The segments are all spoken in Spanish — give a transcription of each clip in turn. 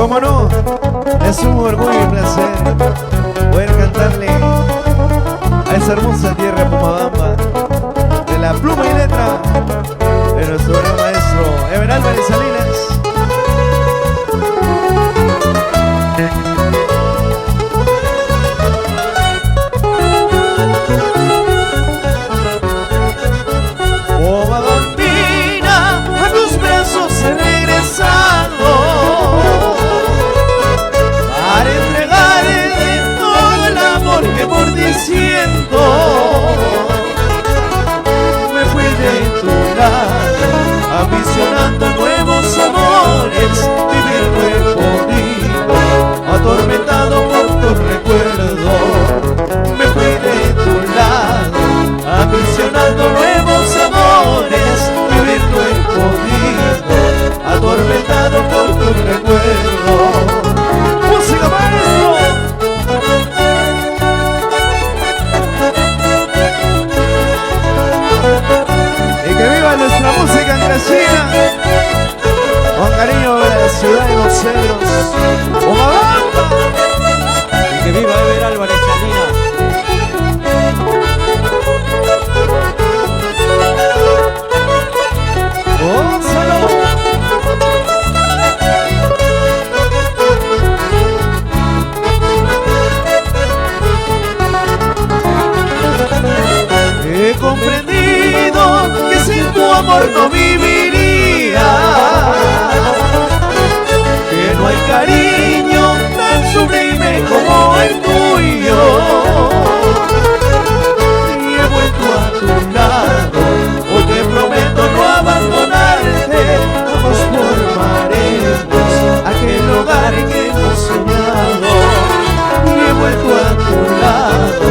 Cómo no, es un orgullo y un placer poder cantarle a esa hermosa tierra Pomabamba de la pluma y letra de nuestro gran maestro Ever Álvarez Salinas. Pomabambina, a tus brazos he regresado para entregarte todo el amor que por ti siento. Me fui de tu lado, ambicionando nuevos amores, vivir no he podido, atormentado por tu recuerdo. Me fui de tu lado, ambicionando nuevos amores, vivir no he podido, atormentado por tu recuerdo. ¡Música, maestro! Y que viva nuestra música andresina, con cariño de la ciudad de los cedros, Pomabamba. Y que viva Ever Álvarez Salinas. ¡Gózalo! He comprendido que sin tu amor no viviría, que no hay cariño tan sublime como el tuyo. Y he vuelto a tu lado, hoy te prometo no abandonarte. Nos formaremos aquel hogar que hemos soñado. Y he vuelto a tu lado,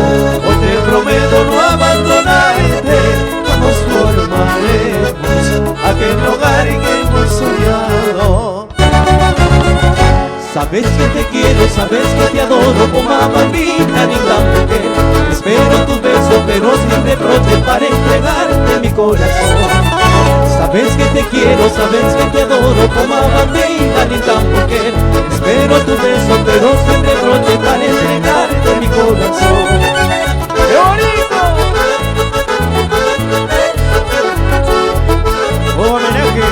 hoy te prometo no abandonarte. Nos formaremos aquel hogar que hemos soñado. Sabes que te quiero, sabes que te adoro, Pomabambina, linda mujer. Espero tus besos, pero sin reproche para entregarte mi corazón. Sabes que te quiero, sabes que te adoro, Pomabambina, linda mujer. Espero tus besos, pero sin reproche para entregarte mi corazón. ¡Qué bonito! Homenaje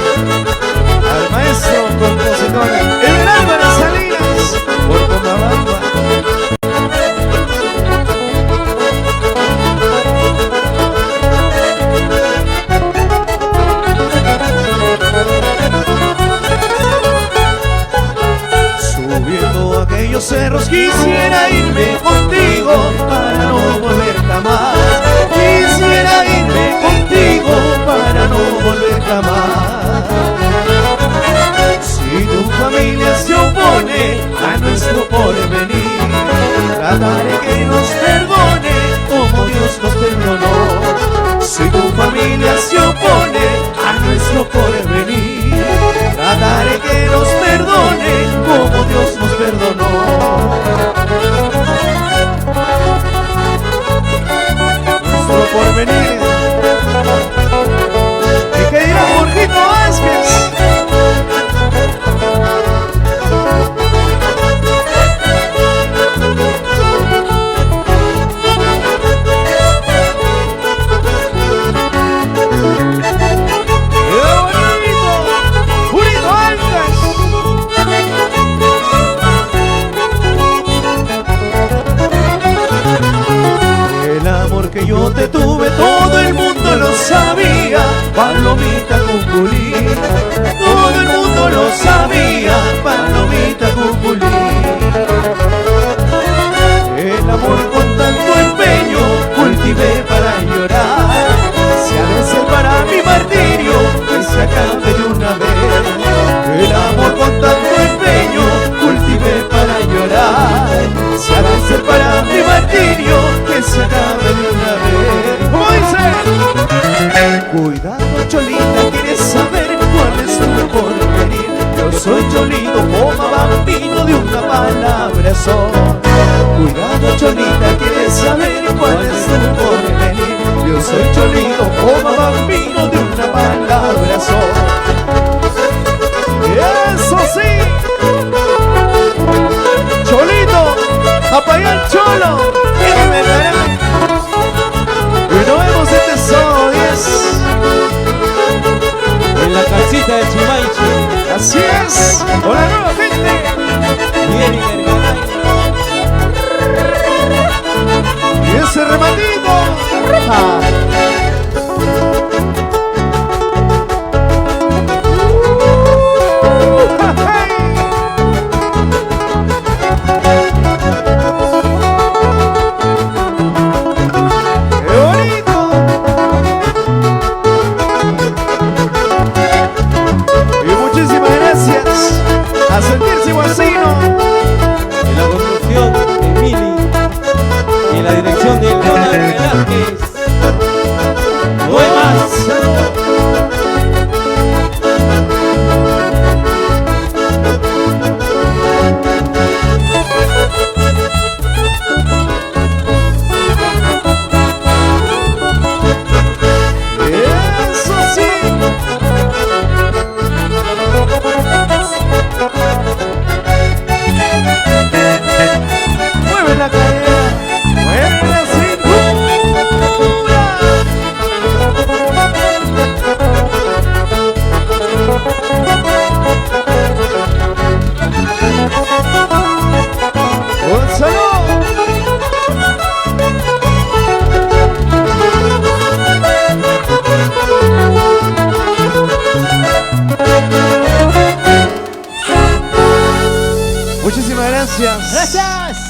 al maestro compositor Ever Álvarez Salinas por Pomabamba. Subiendo aquellos cerros quisiera irme contigo para no volver jamás. Quisiera irme contigo para no volver jamás. Si tu familia se opone a nuestro porvenir, trataré que nos perdone como Dios nos perdonó. Si tu familia se opone a nuestro porvenir, trataré que nos perdone como Dios nos perdonó. Nuestro porvenir. Y que diga Jorgito Vázquez. Que yo te tuve, todo el mundo lo sabía, Palomita Cuculí. Todo el mundo lo sabía, Palomita Cuculí. El amor con tanto empeño cultivé para llorar. Si ha de ser para mi martirio, que se acabe de una vez. El amor con tanto empeño cultivé para llorar. Si ha de ser para mi martirio, que se acabe de una vez. ¿Cómo dice? Cuidado, Cholita, ¿quieres saber cuál es tu porvenir? Yo soy Cholito, Pomabambino, de una palabra son. Cuidado, Cholita, ¿quieres saber cuál es tu porvenir? Yo soy Cholito, Pomabambino, de una palabra son. ¡Eso sí! casita de Chimaichi. Así es. Hola nuevamente. Vienen el Garay. Y ese rematito. A sentirse guasino. En la conducción de Mili y en la dirección de Leonardo Velázquez. No hay más. Eso sí. Mueve la cadera, mueve la cintura. ¡Gonzalo! Muchísimas gracias. Gracias.